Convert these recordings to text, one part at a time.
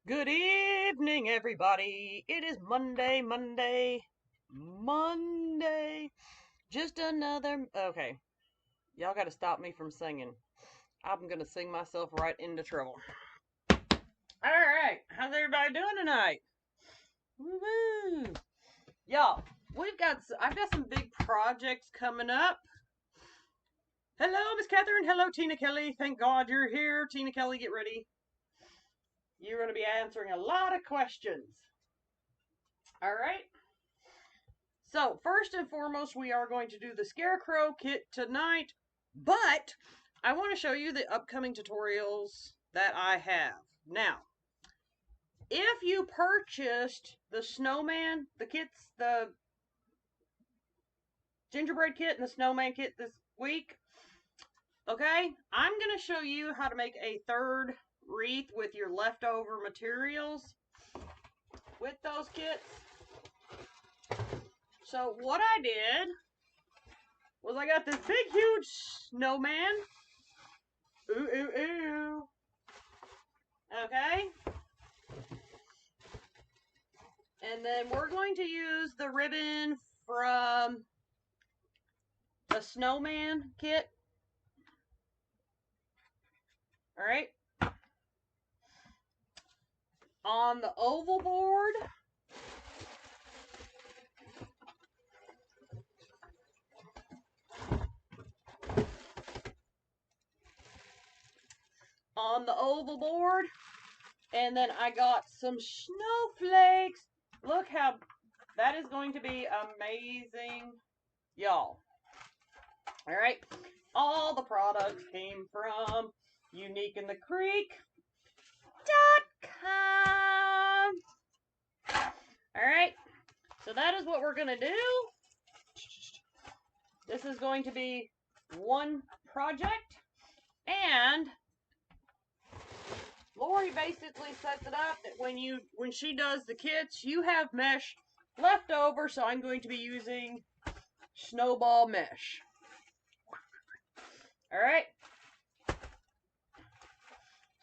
Good evening, everybody. It is Monday. Just another. Okay, y'all got to stop me from singing. I'm gonna sing myself right into trouble. All right, how's everybody doing tonight? Woo-hoo. Y'all, I've got some big projects coming up. Hello, Miss Catherine. Hello, Tina Kelly. Thank God you're here. Tina Kelly, get ready. You're going to be answering a lot of questions. All right. So, first and foremost, we are going to do the Scarecrow kit tonight, but I want to show you the upcoming tutorials that I have. Now, if you purchased the snowman, the kits, the gingerbread kit and the snowman kit this week, okay, I'm going to show you how to make a third wreath with your leftover materials with those kits. So what I did was I got this big, huge snowman. Ooh, ooh, ooh. Okay. And then we're going to use the ribbon from the snowman kit. Alright. On the oval board, and then I got some snowflakes. Look how that is going to be amazing, y'all. Alright. All the products came from uniqueinthecreek.com. Alright. So that is what we're going to do. This is going to be one project. And Laurie basically sets it up that when she does the kits, you have mesh left over, so I'm going to be using snowball mesh. Alright?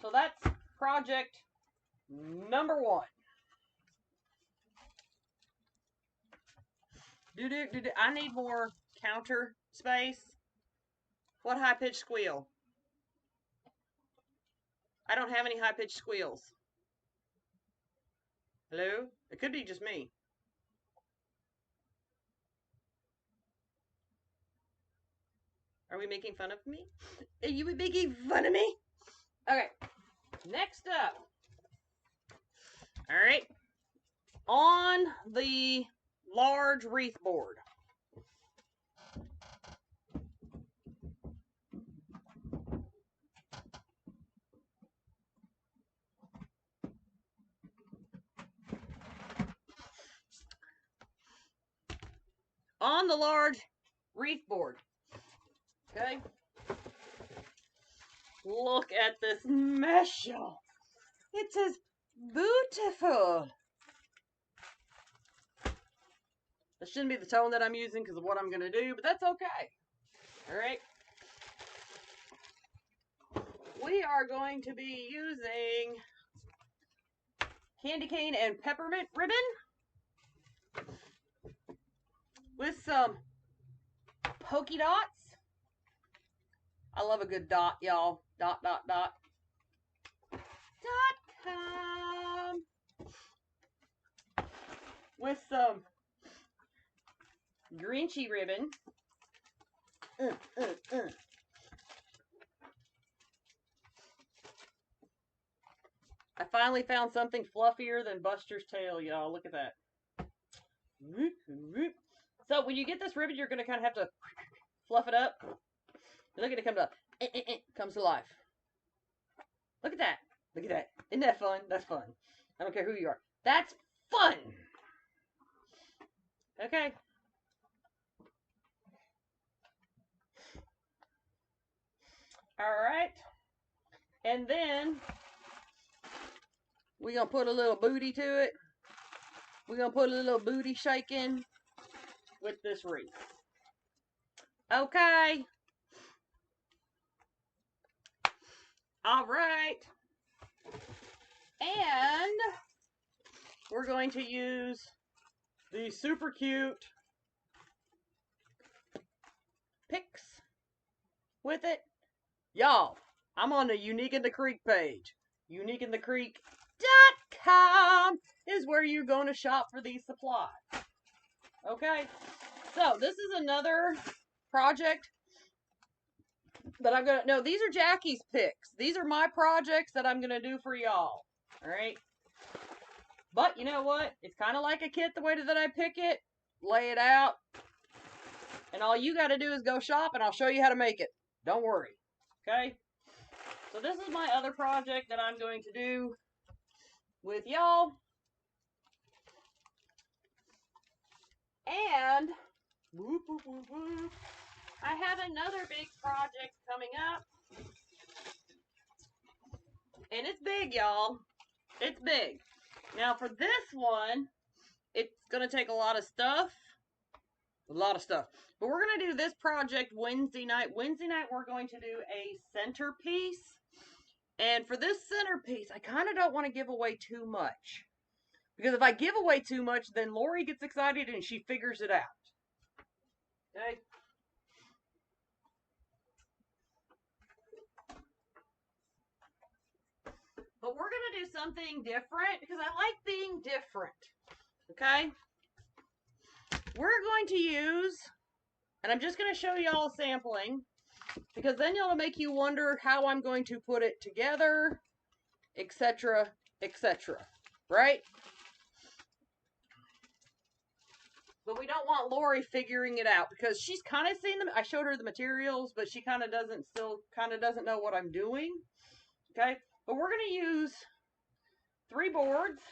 So that's project number one. I need more counter space. What high-pitched squeal? I don't have any high-pitched squeals. Hello? It could be just me. Are we making fun of me? Are you making fun of me? Okay. Next up. Alright. On the large wreath board. On the large wreath board. Okay. Look at this mesh, y'all. It is beautiful. That shouldn't be the tone that I'm using because of what I'm going to do, but that's okay. Alright. We are going to be using candy cane and peppermint ribbon with some polka dots. I love a good dot, y'all. Dot, dot, dot. .com. With some Grinchy ribbon. I finally found something fluffier than Buster's tail, y'all. Look at that. So when you get this ribbon, you're going to kind of have to fluff it up. Look at it comes up. Comes to life. Look at that. Look at that. Isn't that fun? That's fun. I don't care who you are. That's fun. Okay. Alright. And then we're going to put a little booty to it. We're going to put a little booty shaking with this wreath. Okay. Alright. And we're going to use the super cute picks with it. Y'all, I'm on the Unique in the Creek page. UniqueInTheCreek.com is where you're going to shop for these supplies. Okay? So, this is another project that I'm going to... No, these are Jackie's picks. These are my projects that I'm going to do for y'all. Alright? But, you know what? It's kind of like a kit the way that I pick it. Lay it out. And all you got to do is go shop and I'll show you how to make it. Don't worry. Okay? So this is my other project that I'm going to do with y'all. And whoop, whoop, whoop, whoop, I have another big project coming up. And it's big, y'all. It's big. Now for this one, it's going to take a lot of stuff. But we're going to do this project Wednesday night. Wednesday night we're going to do a centerpiece. And for this centerpiece, I kind of don't want to give away too much. Because if I give away too much, then Laurie gets excited and she figures it out. Okay? But we're going to do something different because I like being different. Okay? We're going to use, and I'm just going to show y'all a sampling, because then y'all will make you wonder how I'm going to put it together, etc., etc. Right? But we don't want Laurie figuring it out, because she's kind of seen them. I showed her the materials, but she kind of doesn't know what I'm doing. Okay? But we're going to use 3 boards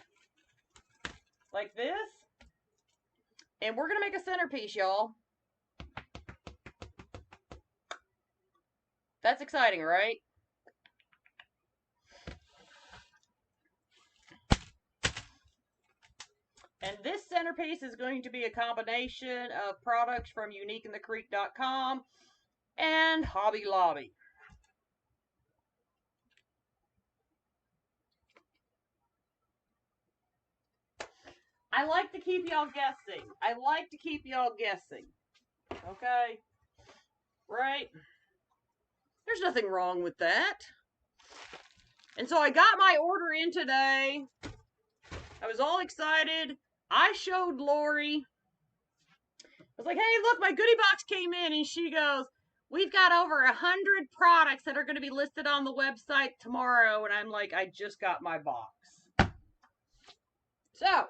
like this. And we're going to make a centerpiece, y'all. That's exciting, right? And this centerpiece is going to be a combination of products from UniqueInTheCreek.com and Hobby Lobby. I like to keep y'all guessing. Okay? Right? There's nothing wrong with that. And so I got my order in today. I was all excited. I showed Laurie. I was like, hey, look, my goodie box came in. And she goes, we've got over 100 products that are going to be listed on the website tomorrow. And I'm like, I just got my box. So,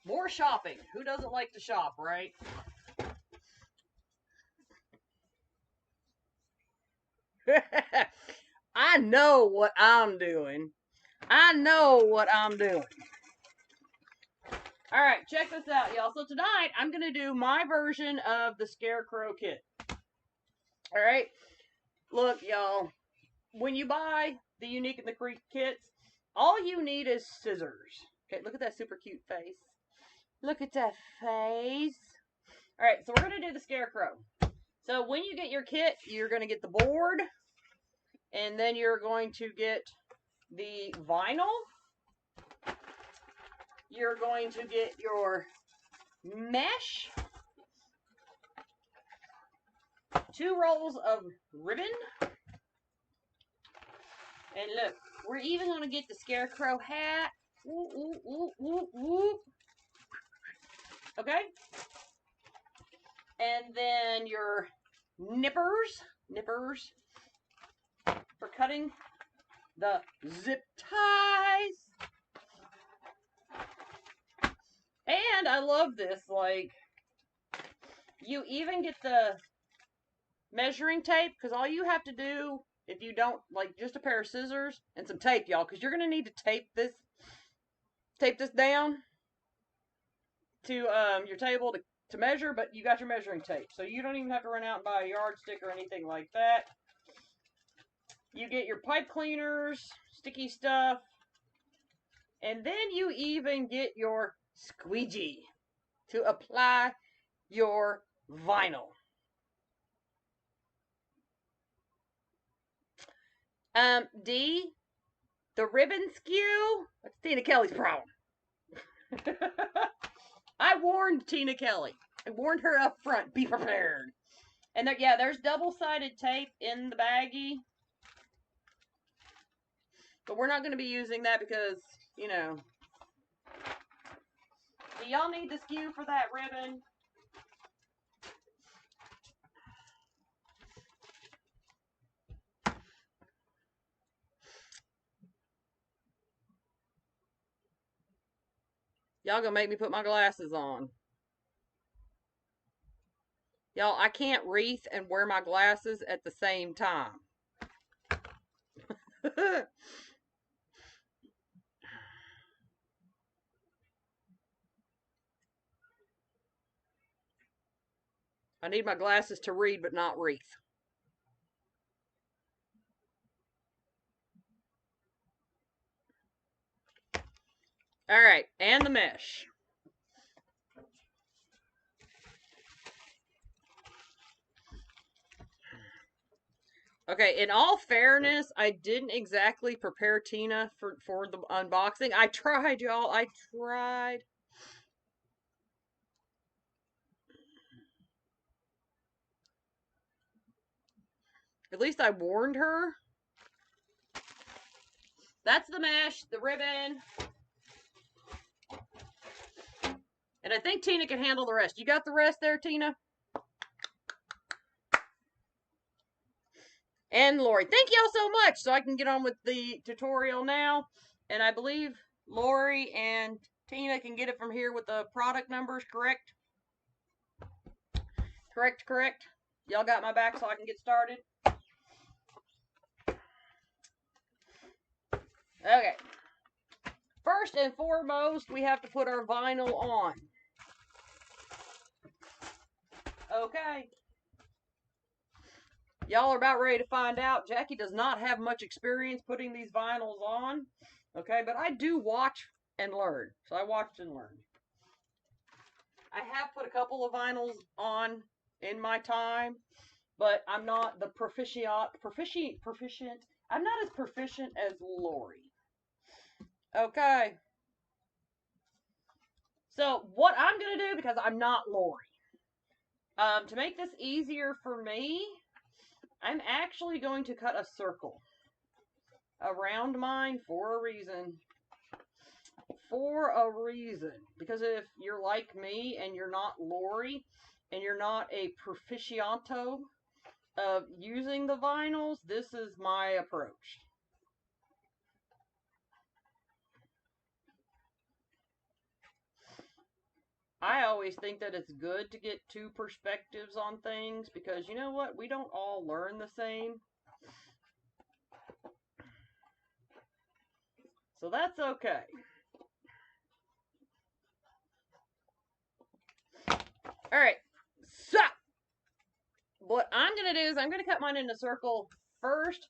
more shopping. Who doesn't like to shop, right? I know what I'm doing. Alright, check this out, y'all. So tonight, I'm going to do my version of the Scarecrow kit. Alright? Look, y'all. When you buy the Unique in the Creek kits, all you need is scissors. Okay, look at that super cute face. Look at that face. Alright, so we're going to do the Scarecrow. So when you get your kit, you're going to get the board. And then you're going to get the vinyl. You're going to get your mesh. 2 rolls of ribbon. And look, we're even going to get the Scarecrow hat. Ooh, ooh, ooh, ooh, ooh. Okay? And then your nippers for cutting the zip ties. And I love this, like, you even get the measuring tape, because all you have to do, if you don't, like, just a pair of scissors and some tape, y'all, because you're going to need to tape this down to your table to measure, but you got your measuring tape, so you don't even have to run out and buy a yardstick or anything like that. You get your pipe cleaners, sticky stuff, and then you even get your squeegee to apply your vinyl. D, the ribbon skew. That's Tina Kelly's problem. I warned Tina Kelly. I warned her up front. Be prepared. And there, yeah, there's double-sided tape in the baggie. But we're not going to be using that because, you know. Do y'all need the skew for that ribbon? Y'all gonna make me put my glasses on. Y'all, I can't wreath and wear my glasses at the same time. I need my glasses to read, but not wreath. All right, and the mesh. Okay, in all fairness, I didn't exactly prepare Tina for the unboxing. I tried, y'all. I tried. At least I warned her. That's the mesh, the ribbon. And I think Tina can handle the rest. You got the rest there, Tina? And Laurie. Thank y'all so much. So I can get on with the tutorial now. And I believe Laurie and Tina can get it from here with the product numbers, correct? Correct. Y'all got my back so I can get started? Okay. First and foremost, we have to put our vinyl on. Okay. Y'all are about ready to find out. Jackie does not have much experience putting these vinyls on. Okay, but I do watch and learn. So I watched and learned. I have put a couple of vinyls on in my time, but I'm not the proficient. I'm not as proficient as Laurie. Okay. So what I'm going to do, because I'm not Laurie, to make this easier for me, I'm actually going to cut a circle around mine for a reason. For a reason. Because if you're like me and you're not Laurie and you're not a proficiento of using the vinyls, this is my approach. I always think that it's good to get two perspectives on things because you know what? We don't all learn the same. So that's okay. Alright, so what I'm going to do is I'm going to cut mine in a circle first.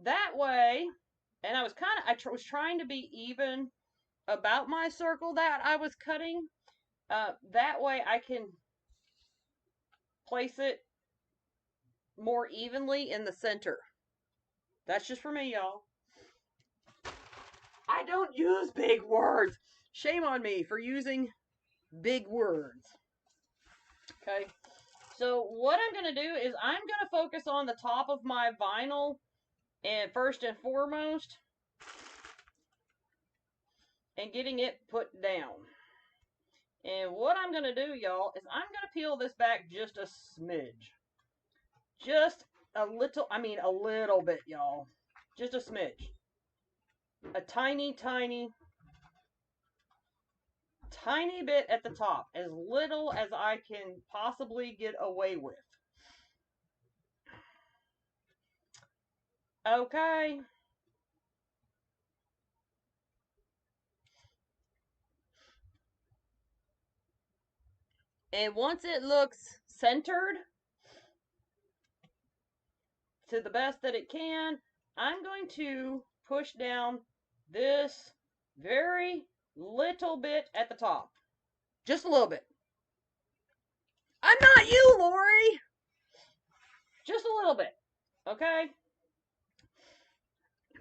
That way, and I was trying to be even about my circle that I was cutting. That way I can place it more evenly in the center. That's just for me, y'all. I don't use big words. Shame on me for using big words. Okay. So what I'm going to do is I'm going to focus on the top of my vinyl and first and foremost and getting it put down. And what I'm going to do, y'all, is I'm going to peel this back just a smidge. Just a little, a little bit, y'all. Just a smidge. A tiny bit at the top. As little as I can possibly get away with. Okay. And once it looks centered to the best that it can, I'm going to push down this very little bit at the top. Just a little bit. I'm not you, Laurie! Just a little bit. Okay?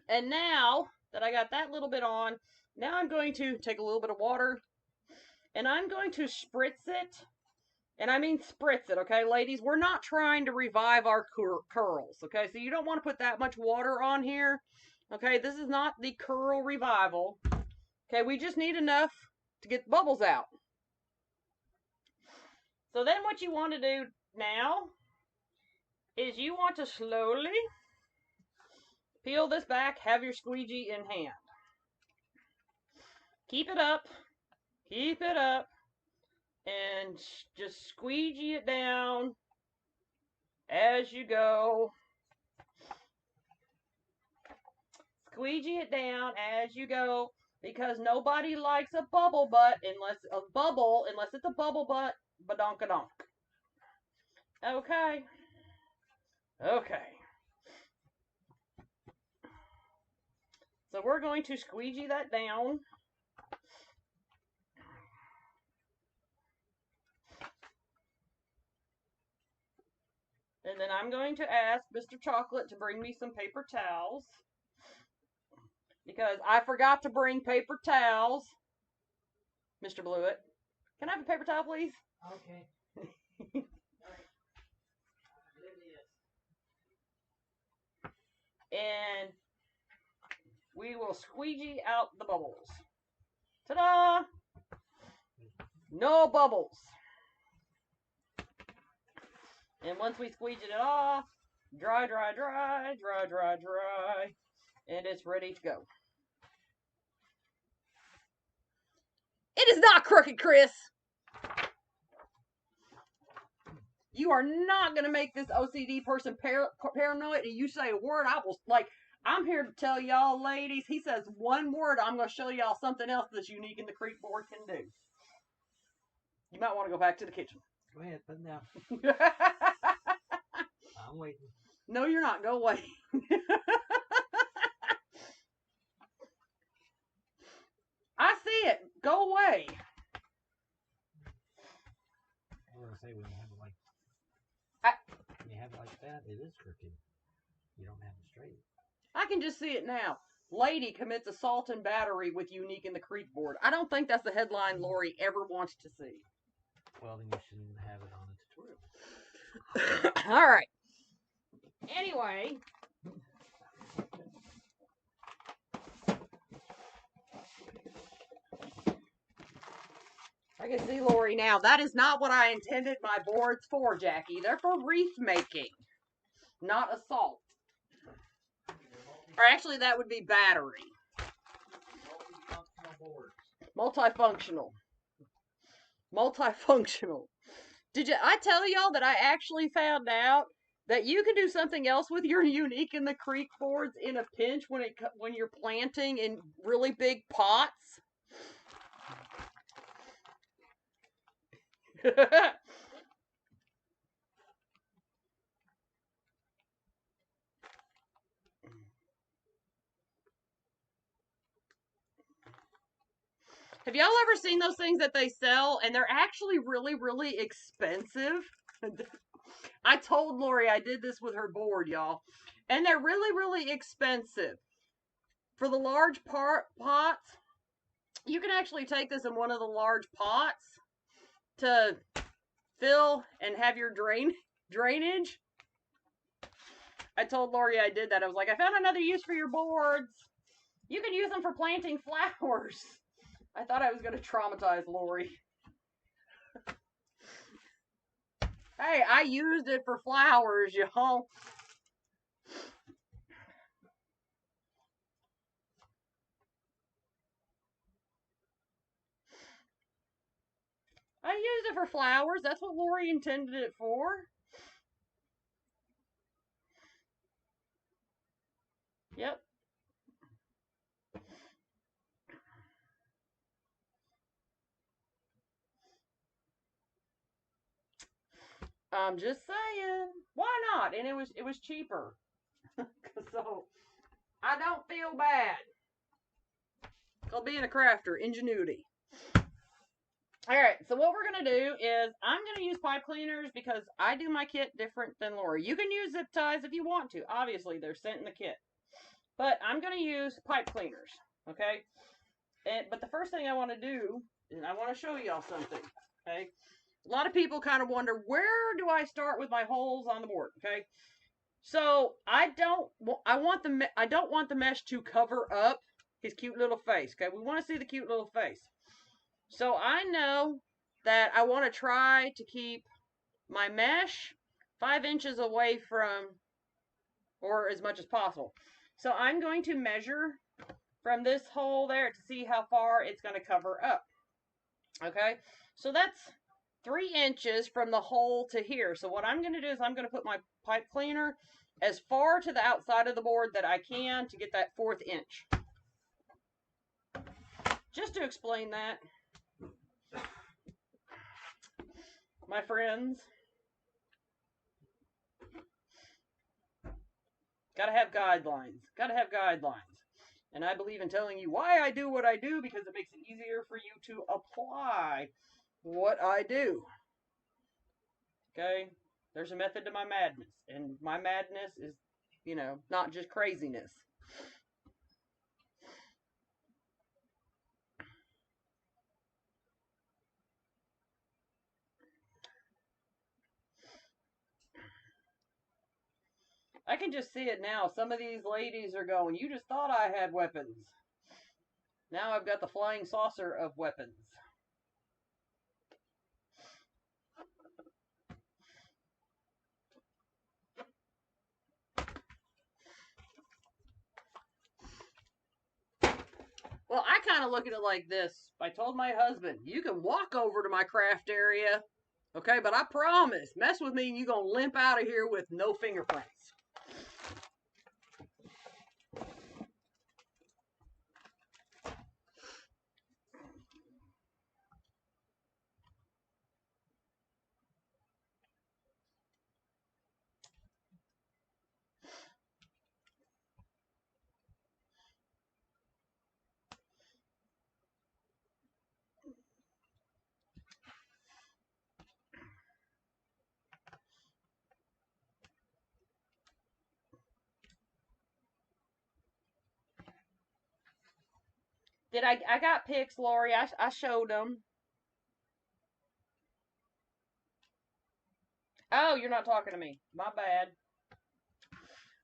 And now that I got that little bit on, now I'm going to take a little bit of water and I'm going to spritz it. And I mean spritz it, okay, ladies? We're not trying to revive our curls, okay? So you don't want to put that much water on here, okay? This is not the curl revival. Okay, we just need enough to get the bubbles out. So then what you want to do now is you want to slowly peel this back, have your squeegee in hand. Keep it up, and just squeegee it down as you go. Squeegee it down as you go, because nobody likes a bubble butt unless it's a bubble butt, badonkadonk. Okay. Okay. So we're going to squeegee that down. And then I'm going to ask Mr. Chocolate to bring me some paper towels. Because I forgot to bring paper towels. Mr. Blewett. Can I have a paper towel, please? Okay. And we will squeegee out the bubbles. Ta-da! No bubbles. And once we squeegee it off, dry, and it's ready to go. It is not crooked, Chris. You are not going to make this OCD person paranoid, and you say a word, I will, like, I'm here to tell y'all, ladies, he says one word, I'm going to show y'all something else that's unique in the Creek board can do. You might want to go back to the kitchen. Go ahead, put them down. I'm waiting. No, you're not. Go away. I see it. Go away. I was going to say, when you have it like that, it is crooked. You don't have it straight. I can just see it now. Lady commits assault and battery with unique in the Creek board. I don't think that's the headline Laurie ever wants to see. Well, then you shouldn't have it on a tutorial. All right. Anyway. I can see Laurie now. That is not what I intended my boards for, Jackie. They're for wreath making, not assault. Or actually, that would be battery. Multifunctional. Multifunctional. Did I tell y'all that I actually found out that you can do something else with your unique in the Creek boards in a pinch when you're planting in really big pots? Have y'all ever seen those things that they sell and they're actually really, really expensive? I told Laurie I did this with her board, y'all. And they're really, really expensive. For the large pots, you can actually take this in one of the large pots to fill and have your drainage. I told Laurie I did that. I was like, I found another use for your boards. You can use them for planting flowers. I thought I was going to traumatize Laurie. Hey, I used it for flowers, y'all. I used it for flowers. That's what Laurie intended it for. Yep. I'm just saying. Why not? And it was cheaper. So I don't feel bad. Called being a crafter, ingenuity. Alright, so what we're going to do is I'm going to use pipe cleaners because I do my kit different than Laurie. You can use zip ties if you want to. Obviously, they're sent in the kit. But I'm going to use pipe cleaners, okay? But the first thing I want to do is I want to show y'all something, okay? A lot of people kind of wonder, where do I start with my holes on the board, okay? So I don't want the mesh to cover up his cute little face, okay? We want to see the cute little face. So I know that I want to try to keep my mesh 5 inches away from, or as much as possible. So I'm going to measure from this hole there to see how far it's going to cover up. Okay, so that's 3 inches from the hole to here. So what I'm going to do is I'm going to put my pipe cleaner as far to the outside of the board that I can to get that 4th inch. Just to explain that, my friends, gotta have guidelines. Gotta have guidelines. And I believe in telling you why I do what I do because it makes it easier for you to apply what I do. Okay? There's a method to my madness. And my madness is, you know, not just craziness. I can just see it now. Some of these ladies are going, you just thought I had weapons. Now I've got the flying saucer of weapons. Well, I kind of look at it like this. I told my husband, you can walk over to my craft area, okay? But I promise, mess with me and you're going to limp out of here with no fingerprints. I got pics, Laurie. I showed them. Oh, you're not talking to me. My bad.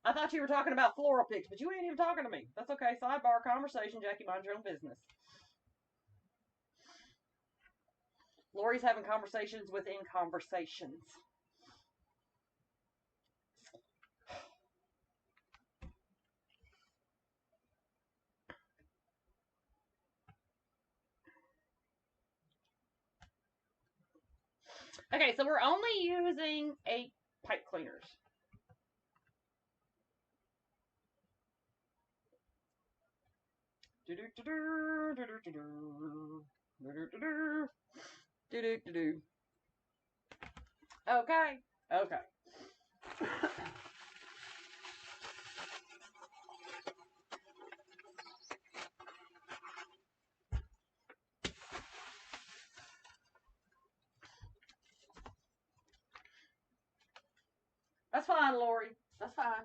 I thought you were talking about floral pics, but you ain't even talking to me. That's okay. Sidebar conversation. Jackie, mind your own business. Laurie's having conversations within conversations. Okay, so we're only using 8 pipe cleaners. Okay, okay. That's fine, Laurie. That's fine.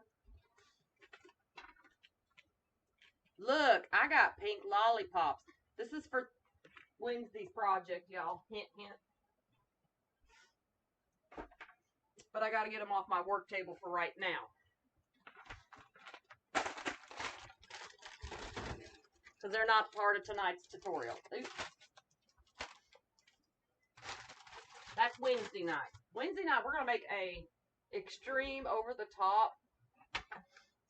Look, I got pink lollipops. This is for Wednesday's project, y'all. Hint, hint. But I got to get them off my work table for right now. Because they're not part of tonight's tutorial. Oops. That's Wednesday night. Wednesday night, we're going to make a extreme over-the-top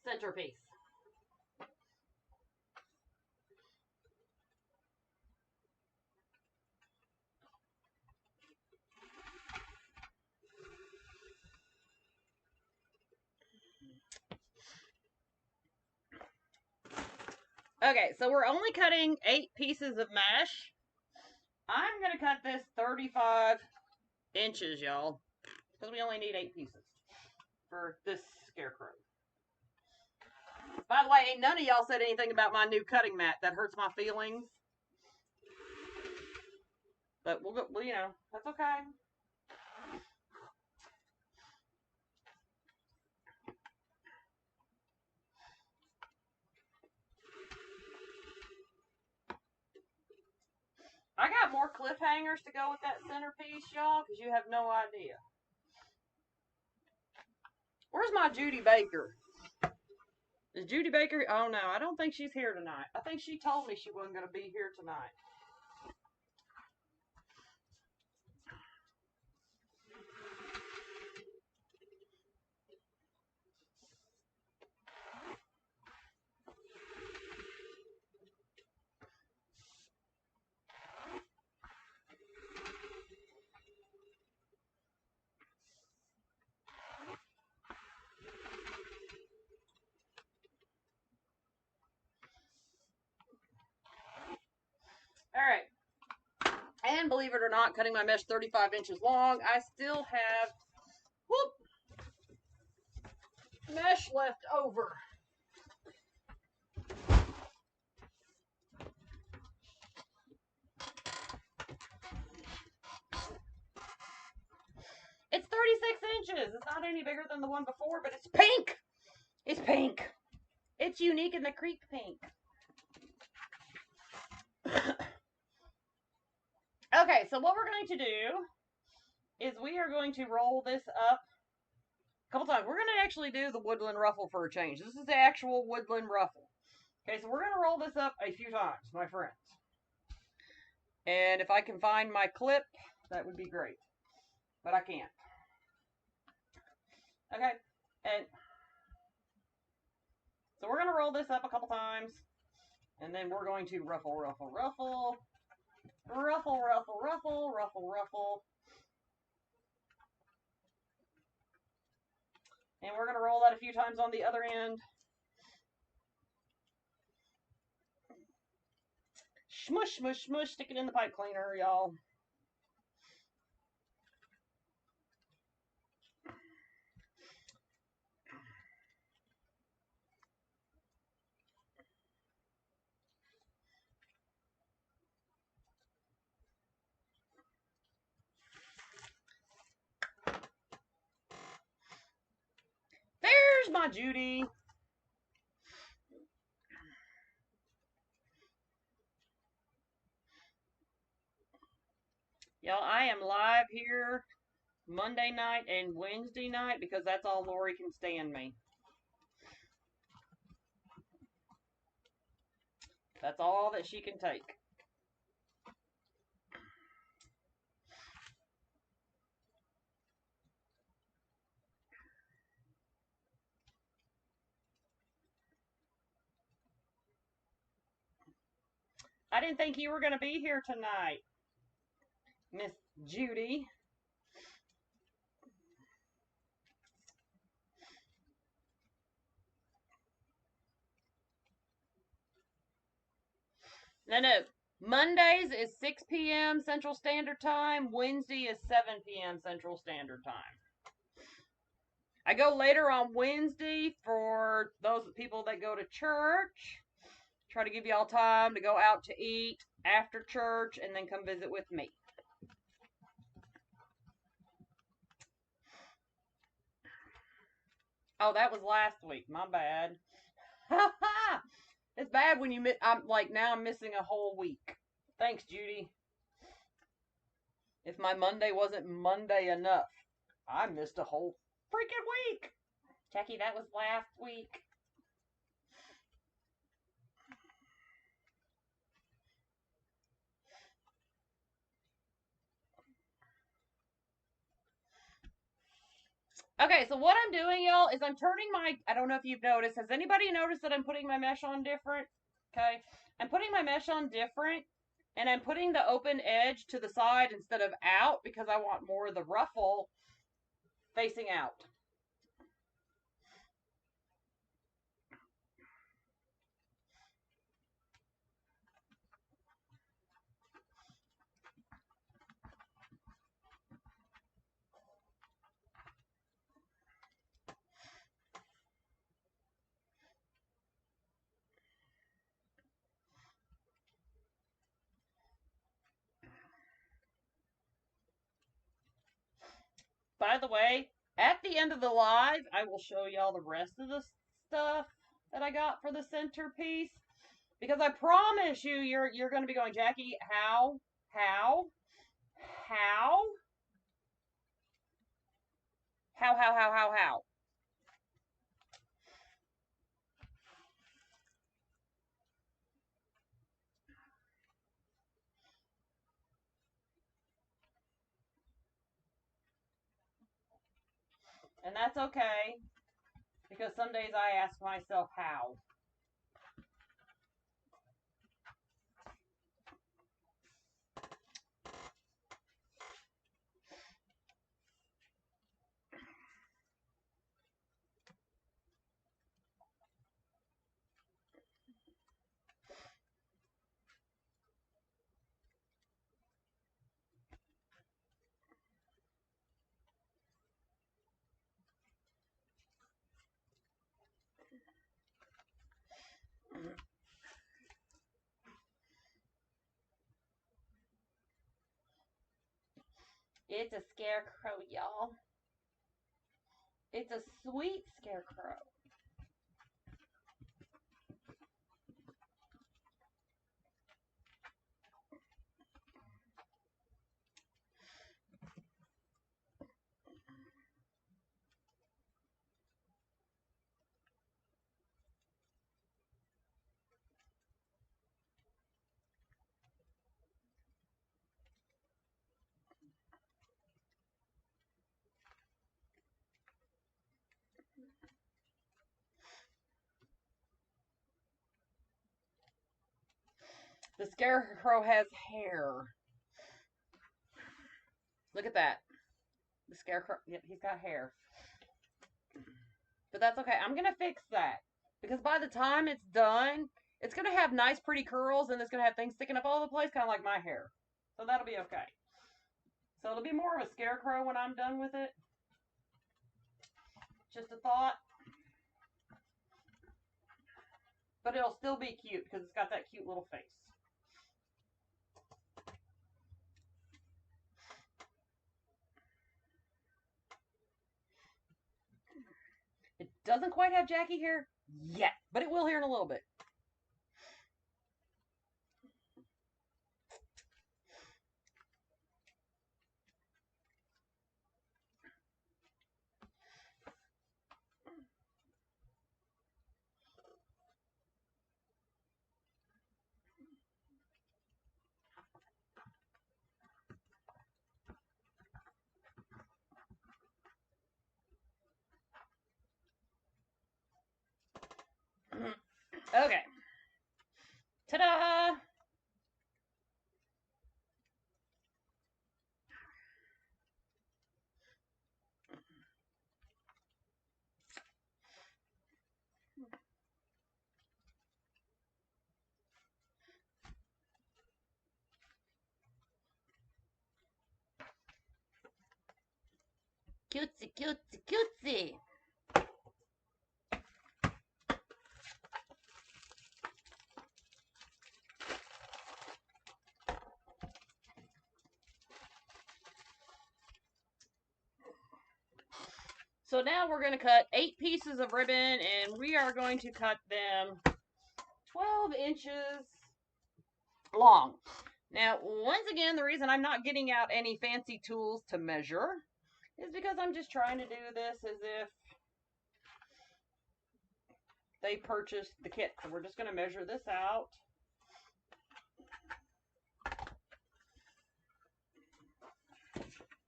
centerpiece. Okay, so we're only cutting 8 pieces of mesh. I'm going to cut this 35 inches, y'all. Because we only need 8 pieces for this scarecrow. By the way, ain't none of y'all said anything about my new cutting mat. That hurts my feelings. But we'll go, well, you know, that's okay. cliffhangers to go with that centerpiece, y'all, because you have no idea. Where's my Judy Baker? Is Judy Baker? Oh, no, I don't think she's here tonight. I think she told me she wasn't going to be here tonight. All right. And believe it or not, cutting my mesh 35 inches long, I still have mesh left over. It's 36 inches. It's not any bigger than the one before, but it's pink. It's pink. It's unique in the creek pink. Okay, so what we're going to do is we are going to roll this up a couple times. We're going to actually do the woodland ruffle for a change. This is the actual woodland ruffle. Okay, so we're going to roll this up a few times, my friends. And if I can find my clip, that would be great. But I can't. Okay, and so we're going to roll this up a couple times. And then we're going to ruffle, ruffle, ruffle. Ruffle, ruffle, ruffle, ruffle, ruffle. And we're going to roll that a few times on the other end. Smush, smush, smush. Stick it in the pipe cleaner, y'all. There's my Judy. Y'all, I am live here Monday night and Wednesday night because that's all Laurie can stand me. That's all that she can take. I didn't think you were going to be here tonight, Miss Judy. No. Mondays is 6 p.m. Central Standard Time. Wednesday is 7 p.m. Central Standard Time. I go later on Wednesday for those people that go to church. Try to give y'all time to go out to eat after church and then come visit with me. Oh, that was last week. My bad. Ha ha! It's bad when you miss. Now I'm missing a whole week. Thanks, Judy. If my Monday wasn't Monday enough, I missed a whole freaking week. Jackie, that was last week. Okay, so what I'm doing, y'all, is I'm turning my, I don't know if you've noticed, has anybody noticed that I'm putting my mesh on different? Okay, I'm putting my mesh on different, and I'm putting the open edge to the side instead of out because I want more of the ruffle facing out. By the way, at the end of the live, I will show y'all the rest of the stuff that I got for the centerpiece. Because I promise you, you're going to be going, Jackie, how How? How? How? And that's okay, because some days I ask myself how. It's a scarecrow, y'all. It's a sweet scarecrow. The scarecrow has hair. Look at that. The scarecrow, yeah, he's got hair. But that's okay. I'm going to fix that. Because by the time it's done, it's going to have nice, pretty curls, and it's going to have things sticking up all over the place, kind of like my hair. So that'll be okay. So it'll be more of a scarecrow when I'm done with it. Just a thought. But it'll still be cute, because it's got that cute little face. It doesn't quite have Jackie hair yet, but it will here in a little bit. Okay. Ta-da! Cutesy, cutesy, cutesy. So now we're going to cut 8 pieces of ribbon, and we are going to cut them 12 inches long. Now, once again, the reason I'm not getting out any fancy tools to measure is because I'm just trying to do this as if they purchased the kit. So we're just going to measure this out.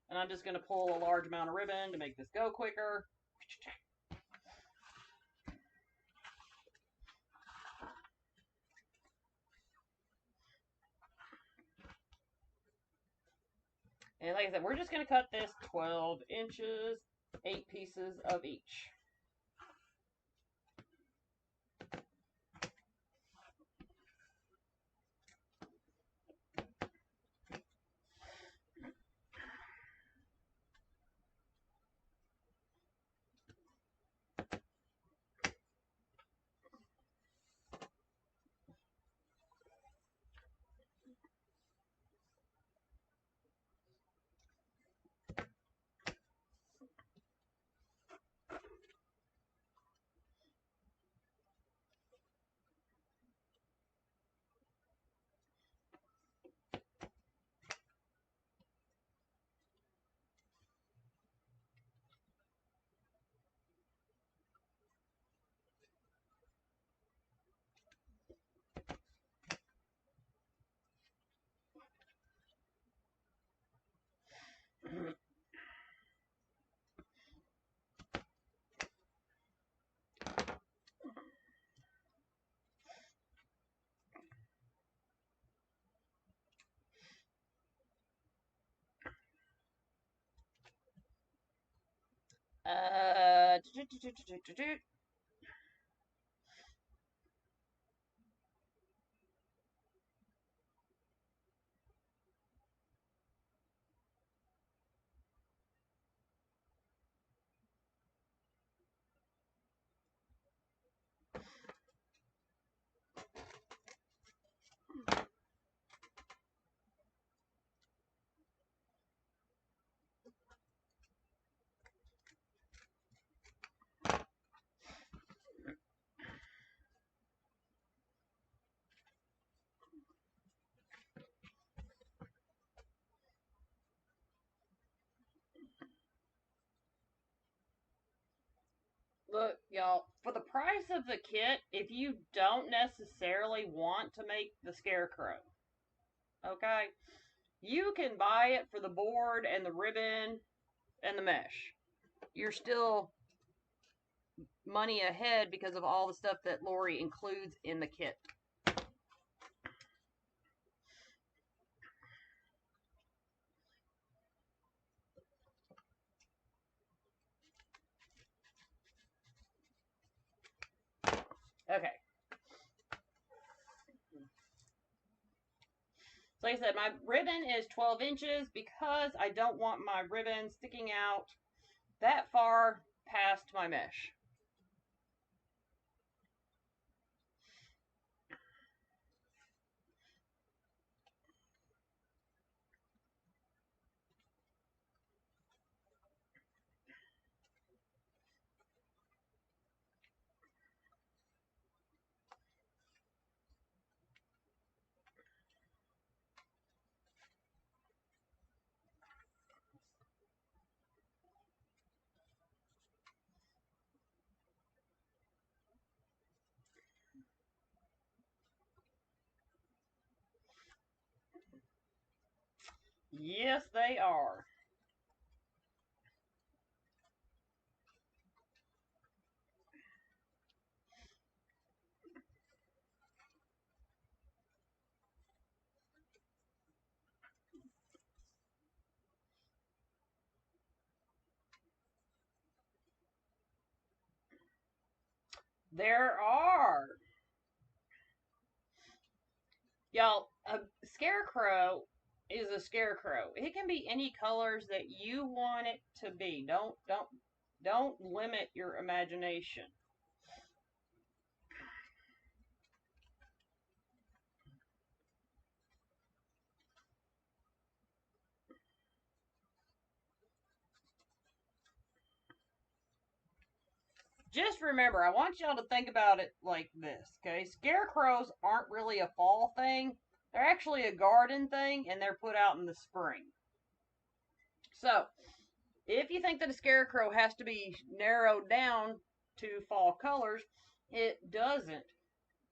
And I'm just going to pull a large amount of ribbon to make this go quicker. And like I said, we're just going to cut this 12 inches, 8 pieces of each. Uh, Look, y'all, for the price of the kit, if you don't necessarily want to make the Scarecrow, okay, you can buy it for the board and the ribbon and the mesh. You're still money ahead because of all the stuff that Laurie includes in the kit. Okay. So like I said, my ribbon is 12 inches because I don't want my ribbon sticking out that far past my mesh. Yes, they are. There are. Y'all, a scarecrow is a scarecrow. It can be any colors that you want it to be. Don't limit your imagination. Just remember, I want y'all to think about it like this, okay? Scarecrows aren't really a fall thing. They're actually a garden thing, and they're put out in the spring. So, if you think that a scarecrow has to be narrowed down to fall colors, it doesn't.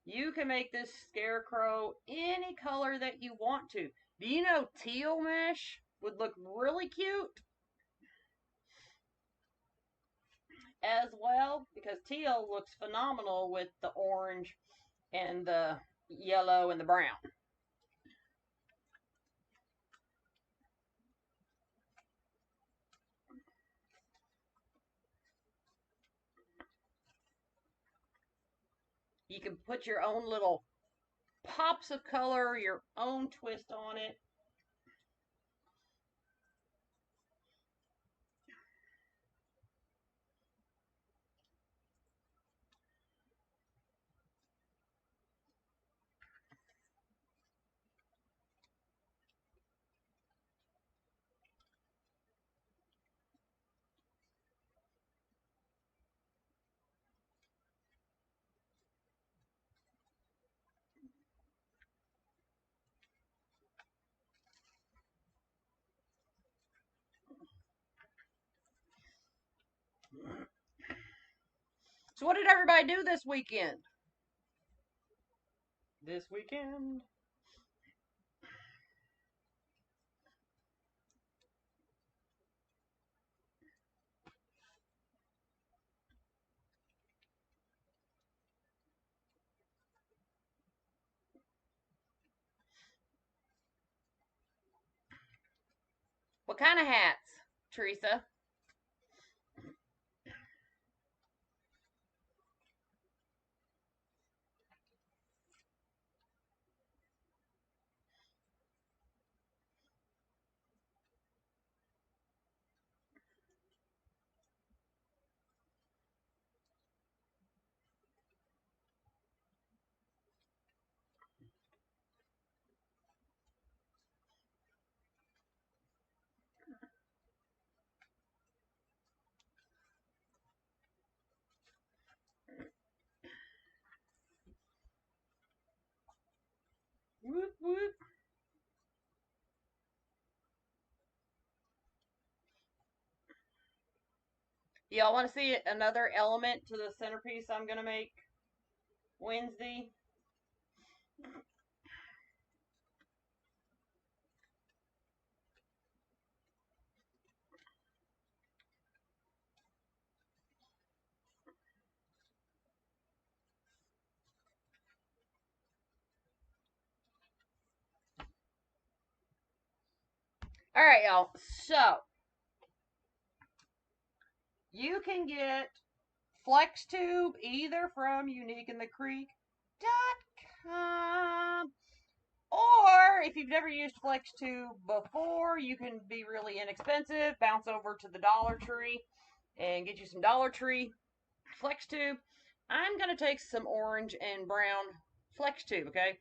You can make this scarecrow any color that you want to. Do you know teal mesh would look really cute as well? Because teal looks phenomenal with the orange and the yellow and the brown. You can put your own little pops of color, your own twist on it. So what did everybody do this weekend? This weekend? What kind of hats, Teresa? Y'all want to see another element to the centerpiece I'm going to make Wednesday? All right, y'all. So, you can get Flex Tube either from uniqueinthecreek.com, or if you've never used Flex Tube before, you can be really inexpensive, bounce over to the Dollar Tree and get you some Dollar Tree Flex Tube. I'm going to take some orange and brown Flex Tube, okay?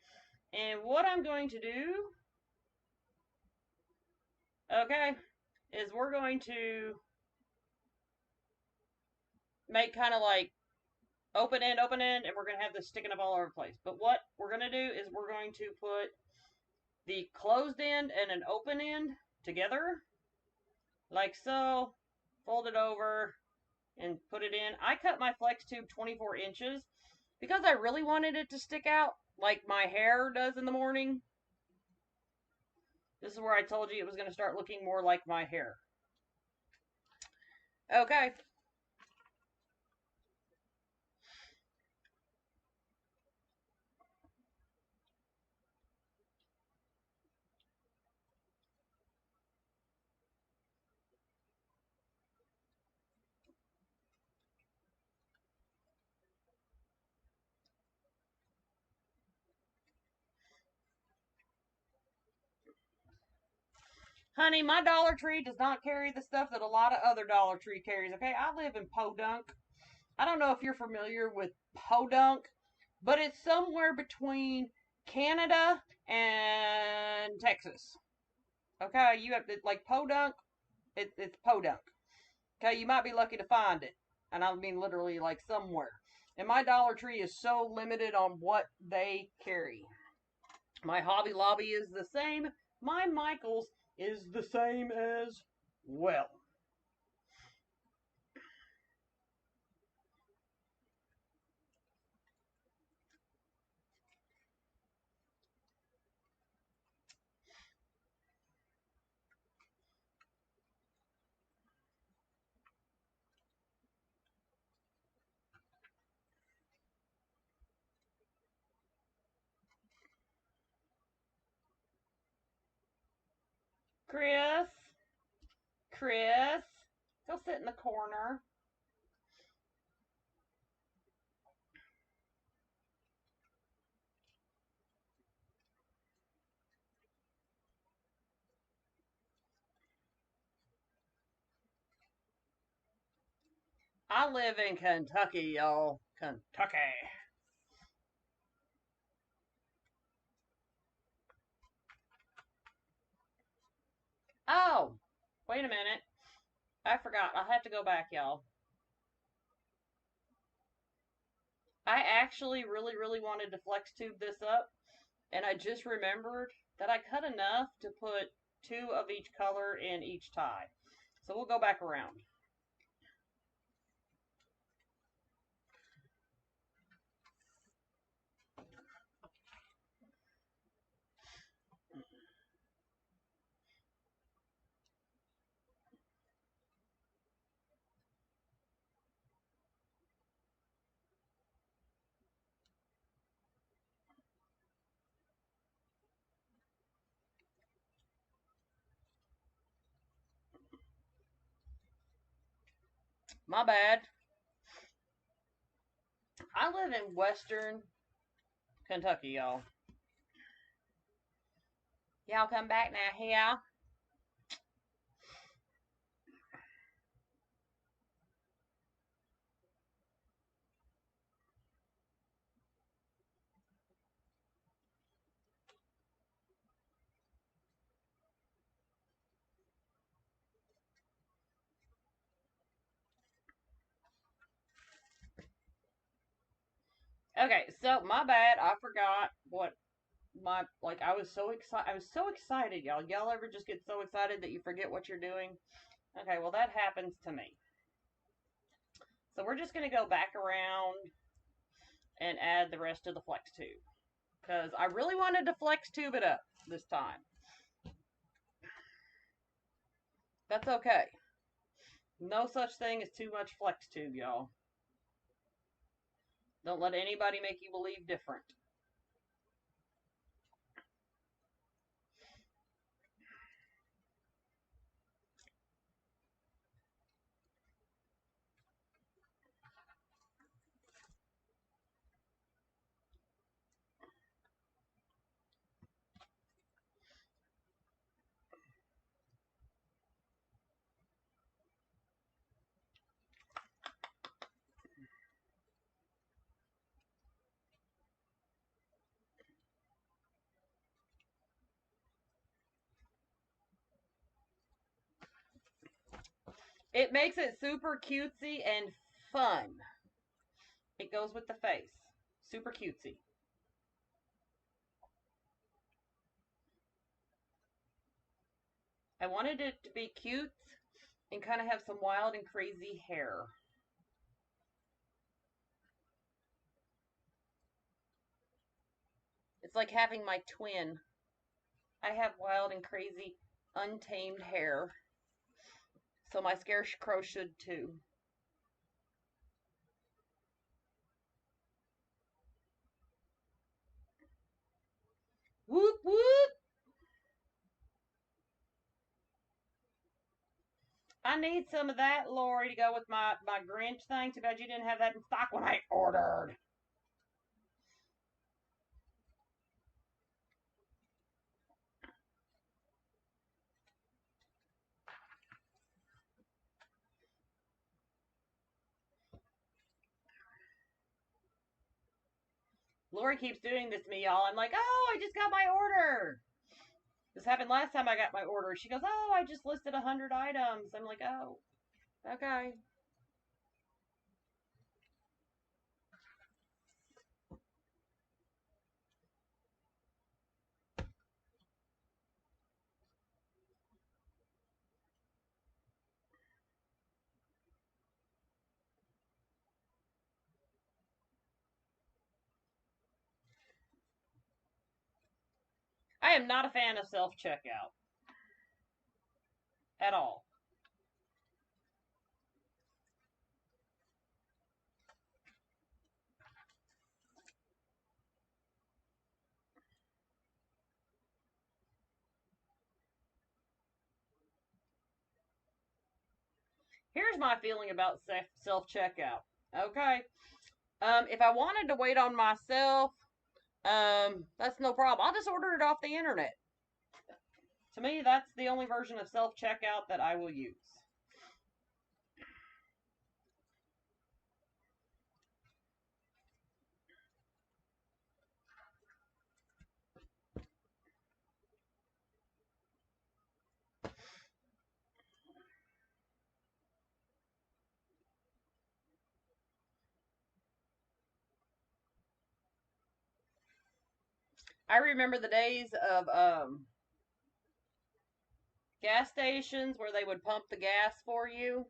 And what I'm going to do, okay, is we're going to make kind of like open end, and we're going to have this sticking up all over the place. But what we're going to do is we're going to put the closed end and an open end together, like so, fold it over, and put it in. I cut my Flex Tube 24 inches because I really wanted it to stick out like my hair does in the morning. This is where I told you it was going to start looking more like my hair. Okay. Honey, my Dollar Tree does not carry the stuff that a lot of other Dollar Tree carries, okay? I live in Podunk. I don't know if you're familiar with Podunk, but it's somewhere between Canada and Texas. Okay, you have to, like Podunk, it's Podunk. Okay, you might be lucky to find it. And I mean literally like somewhere. And my Dollar Tree is so limited on what they carry. My Hobby Lobby is the same. My Michaels is the same as well. Chris, Chris, go sit in the corner. I live in Kentucky, y'all. Kentucky. Oh, wait a minute. I forgot. I'll have to go back, y'all. I actually really wanted to Flex Tube this up, and I just remembered that I cut enough to put 2 of each color in each tie. So we'll go back around. My bad. I live in Western Kentucky, y'all. Y'all come back now here. Okay, so my bad. I forgot what my like. I was so excited. I was so excited, y'all. Y'all ever just get so excited that you forget what you're doing? Okay, well that happens to me. So we're just going to go back around and add the rest of the flex tube. Because I really wanted to flex tube it up this time. That's okay. No such thing as too much flex tube, y'all. Don't let anybody make you believe different. It makes it super cutesy and fun. It goes with the face. Super cutesy. I wanted it to be cute and kind of have some wild and crazy hair. It's like having my twin. I have wild and crazy, untamed hair. So my Scarecrow should too. Whoop whoop! I need some of that, Laurie, to go with my Grinch thing. Too bad you didn't have that in stock when I ordered. Laurie keeps doing this to me, y'all. I'm like, oh, I just got my order. This happened last time I got my order. She goes, oh, I just listed 100 items. I'm like, oh, okay. I am not a fan of self-checkout at all. Here's my feeling about self-checkout. Okay. If I wanted to wait on myself, that's no problem. I'll just order it off the internet. To me, that's the only version of self-checkout that I will use. I remember the days of gas stations where they would pump the gas for you.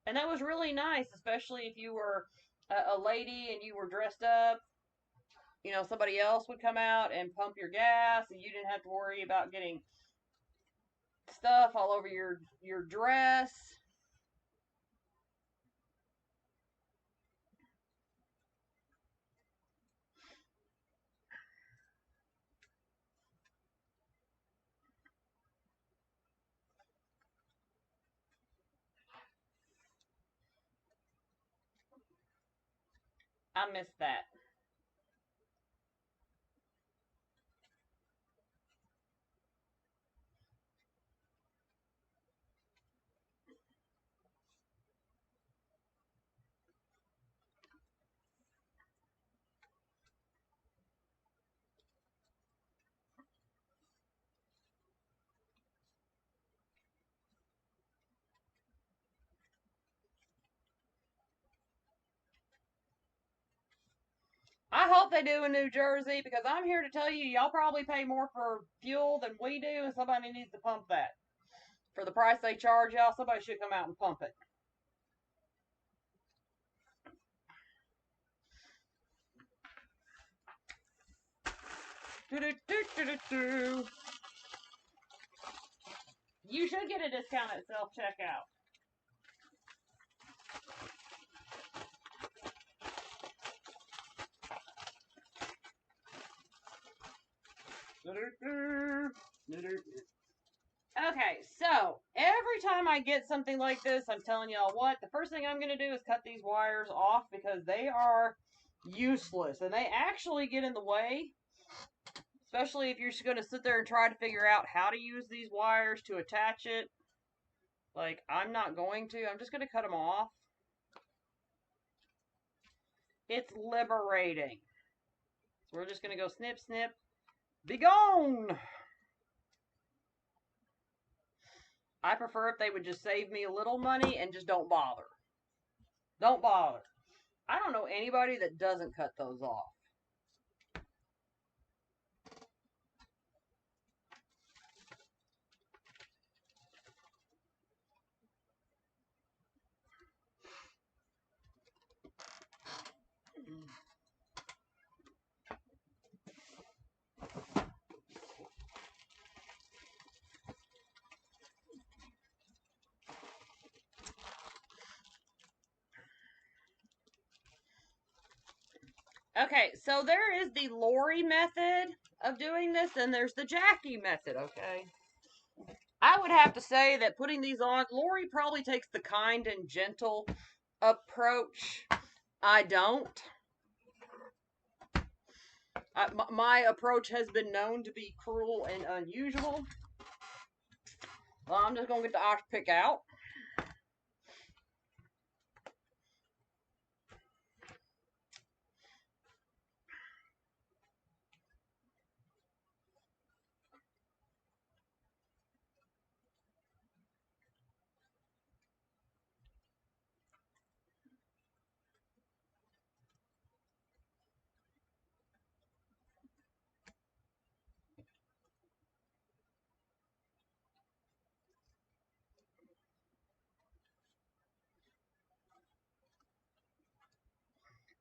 And that was really nice, especially if you were a lady and you were dressed up. You know, somebody else would come out and pump your gas, and you didn't have to worry about getting stuff all over your dress. I miss that. I hope they do in New Jersey because I'm here to tell you, y'all probably pay more for fuel than we do, and somebody needs to pump that. For the price they charge y'all, somebody should come out and pump it. You should get a discount at self-checkout. Okay, so every time I get something like this, I'm telling y'all what, the first thing I'm going to do is cut these wires off because they are useless and they actually get in the way, especially if you're just going to sit there and try to figure out how to use these wires to attach it. Like, I'm not going to. I'm just going to cut them off. It's liberating. So we're just going to go snip, snip, be gone. I prefer if they would just save me a little money and just don't bother. Don't bother. I don't know anybody that doesn't cut those off. Okay, so there is the Laurie method of doing this, and there's the Jackie method, okay? I would have to say that putting these on, Laurie probably takes the kind and gentle approach. I don't. My approach has been known to be cruel and unusual. Well, I'm just going to get the ox pick out.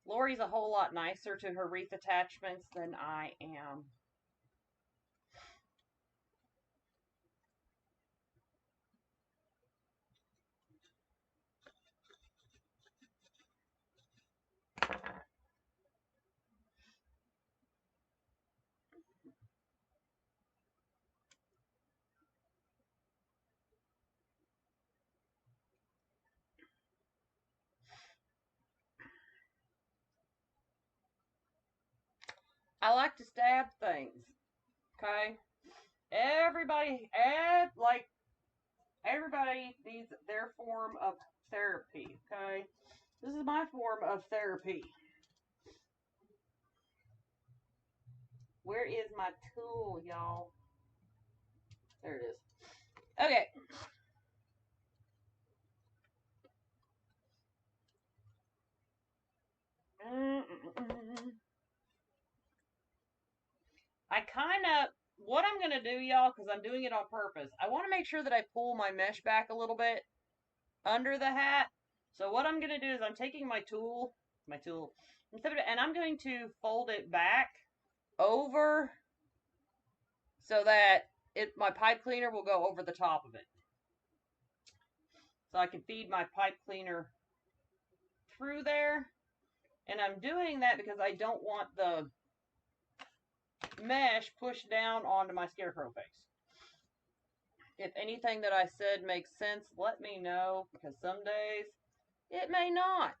Laurie's a whole lot nicer to her wreath attachments than I am. I like to stab things, okay? Everybody needs their form of therapy, okay? This is my form of therapy. Where is my tool, y'all? There it is. Okay. What I'm going to do, y'all, because I'm doing it on purpose, I want to make sure that I pull my mesh back a little bit under the hat. So what I'm going to do is I'm taking my tool, and I'm going to fold it back over so that my pipe cleaner will go over the top of it. So I can feed my pipe cleaner through there. And I'm doing that because I don't want the mesh pushed down onto my Scarecrow face. If anything that I said makes sense, let me know, because some days it may not.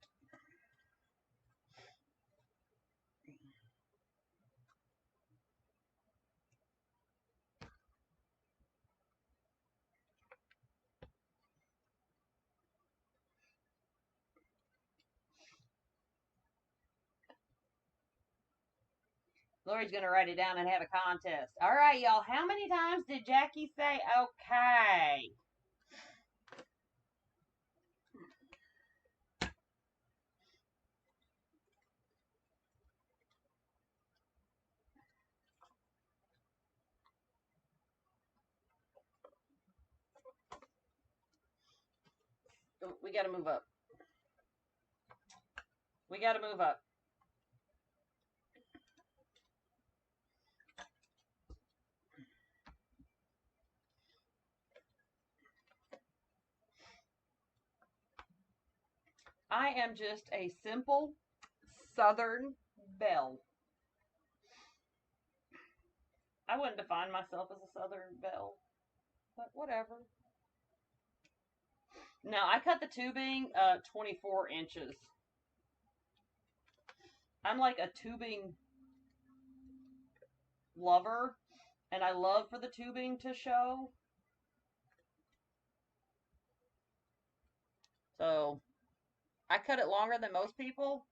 Laurie's going to write it down and have a contest. All right, y'all. How many times did Jackie say okay? We got to move up. We got to move up. I am just a simple Southern belle. I wouldn't define myself as a Southern belle, but whatever. Now, I cut the tubing 24 inches. I'm like a tubing lover, and I love for the tubing to show. So, I cut it longer than most people.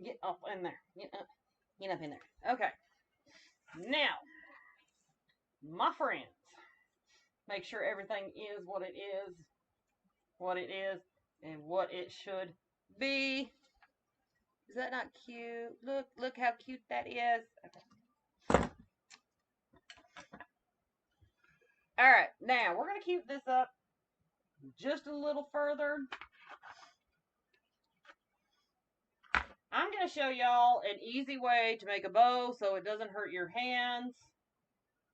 Get up in there. Get up in there. Okay. Now, my friends, make sure everything is what it is, and what it should be. Is that not cute? Look how cute that is. Okay. All right, now we're gonna cute this up just a little further. I'm going to show y'all an easy way to make a bow so it doesn't hurt your hands.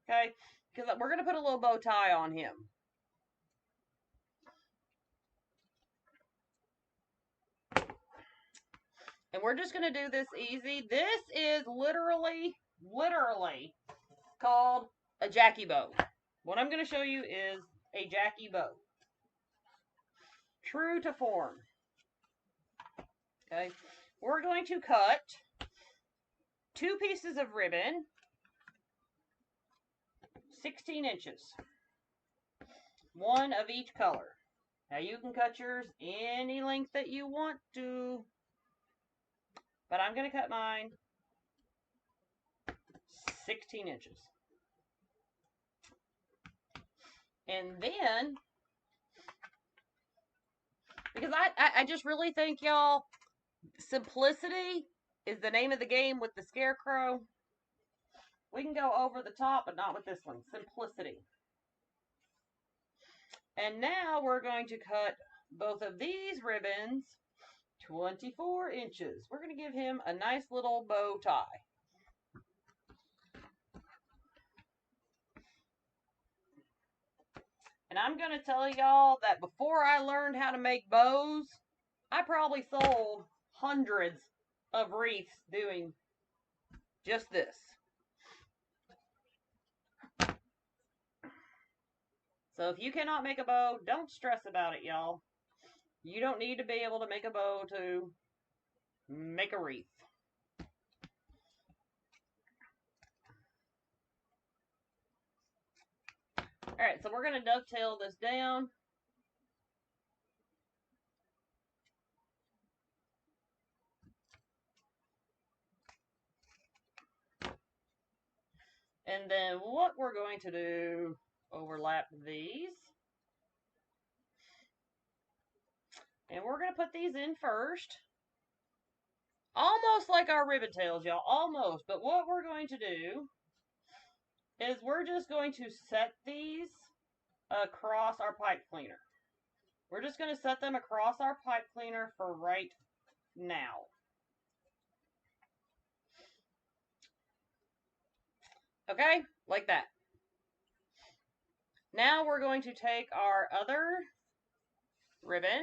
Okay? Because we're going to put a little bow tie on him. And we're just going to do this easy. This is literally called a Jackie bow. What I'm going to show you is a Jackie bow. True to form. Okay? We're going to cut 2 pieces of ribbon, 16 inches. One of each color. Now you can cut yours any length that you want to, but I'm going to cut mine 16 inches. And then, because I just really think, y'all, simplicity is the name of the game with the Scarecrow. We can go over the top, but not with this one. Simplicity. And now we're going to cut both of these ribbons 24 inches. We're going to give him a nice little bow tie. And I'm going to tell y'all that before I learned how to make bows, I probably sold hundreds of wreaths doing just this. So if you cannot make a bow, don't stress about it, y'all. You don't need to be able to make a bow to make a wreath. Alright, so we're going to dovetail this down. And then what we're going to do, overlap these. And we're going to put these in first. Almost like our ribbon tails, y'all. Almost. But what we're going to do is we're just going to set these across our pipe cleaner. We're just going to set them across our pipe cleaner for right now. Okay? Like that. Now we're going to take our other ribbon.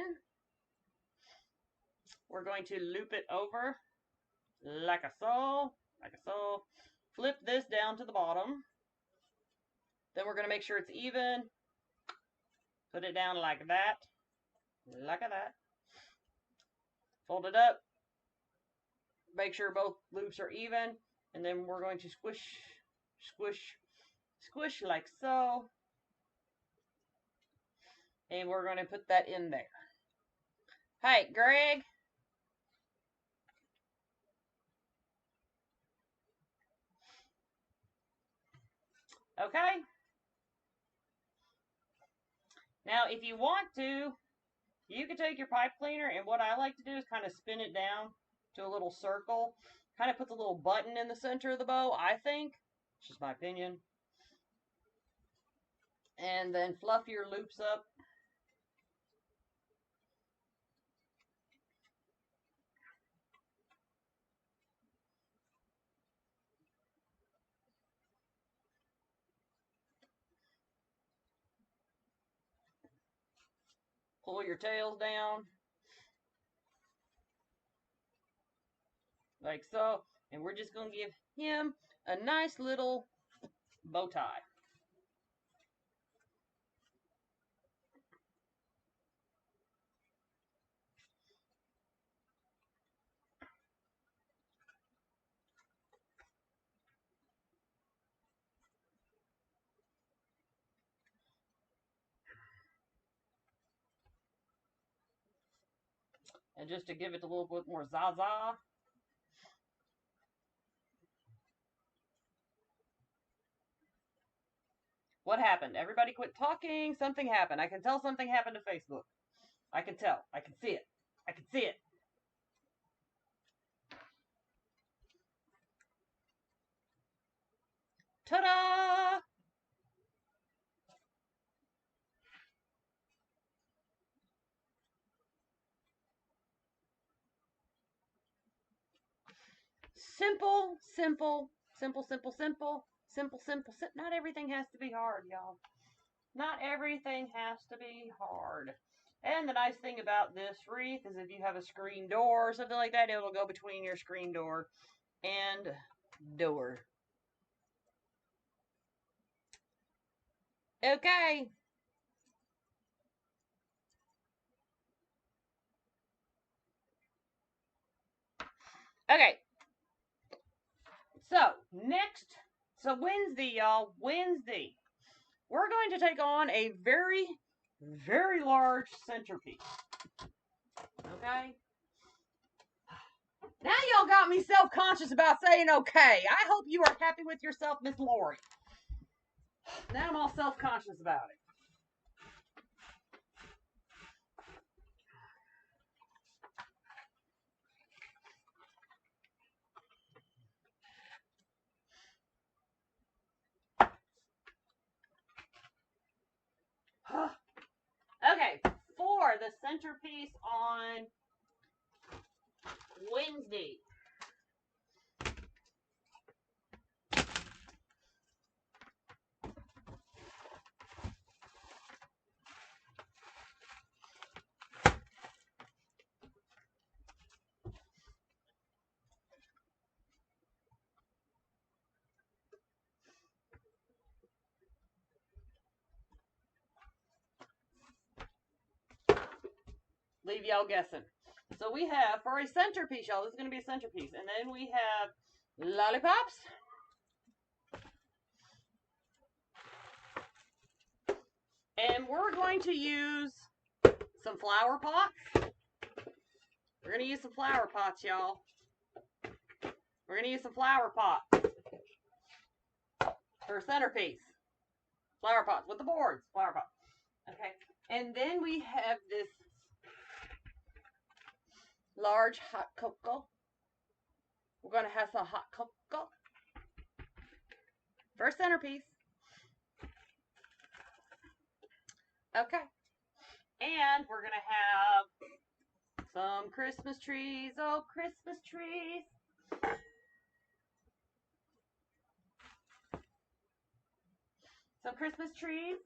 We're going to loop it over like a so. Flip this down to the bottom. Then we're going to make sure it's even. Put it down like that. Like that. Fold it up. Make sure both loops are even. And then we're going to squish, squish, squish like so. And we're going to put that in there. Hey, Greg. Okay? Now, if you want to, you can take your pipe cleaner, and what I like to do is kind of spin it down to a little circle. Kind of puts a little button in the center of the bow, I think. It's just my opinion. And then fluff your loops up. Pull your tails down. Like so. And we're just going to give him a nice little bow tie. And just to give it a little bit more zaza. What happened? Everybody quit talking. Something happened. I can tell something happened to Facebook. I can tell. I can see it. I can see it. Ta-da! Simple, simple, simple, simple, simple, simple, simple, simple. Not everything has to be hard, y'all. Not everything has to be hard. And the nice thing about this wreath is if you have a screen door or something like that, it'll go between your screen door and door. Okay. Okay. So, next, Wednesday, y'all, Wednesday, we're going to take on a very, very large centerpiece. Okay? Now y'all got me self-conscious about saying okay. I hope you are happy with yourself, Miss Laurie. Now I'm all self-conscious about it. Okay, for the centerpiece on Wednesday. Leave y'all guessing. So we have, for a centerpiece, y'all, this is going to be a centerpiece. And then we have lollipops. And we're going to use some flower pots. We're going to use some flower pots, y'all. We're going to use some flower pots for a centerpiece. Flower pots with the boards. Flower pots. Okay. And then we have this large hot cocoa. We're going to have some hot cocoa for a centerpiece. Okay. And we're going to have some Christmas trees. Oh, Christmas trees. Some Christmas trees.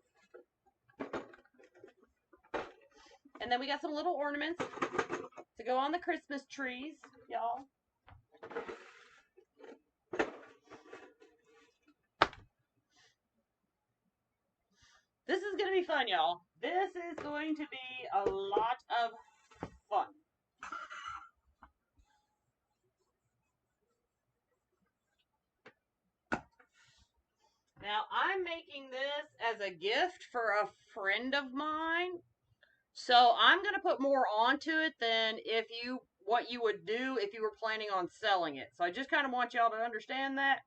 And then we got some little ornaments to go on the Christmas trees, y'all. This is going to be fun, y'all. This is going to be a lot of fun. Now, I'm making this as a gift for a friend of mine. So I'm going to put more onto it than what you would do if you were planning on selling it. So I just kind of want y'all to understand that.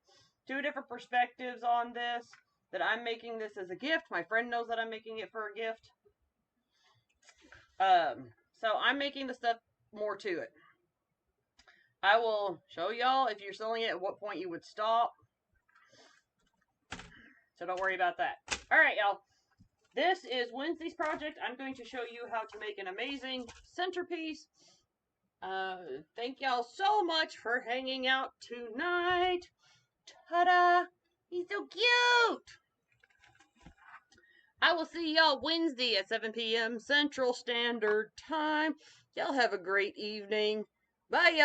Two different perspectives on this. that I'm making this as a gift. My friend knows that I'm making it for a gift. So I'm making the stuff more to it. I will show y'all if you're selling it at what point you would stop. So don't worry about that. All right, y'all. This is Wednesday's project. I'm going to show you how to make an amazing centerpiece. Thank y'all so much for hanging out tonight. Ta-da! He's so cute! I will see y'all Wednesday at 7 p.m. Central Standard Time. Y'all have a great evening. Bye, y'all.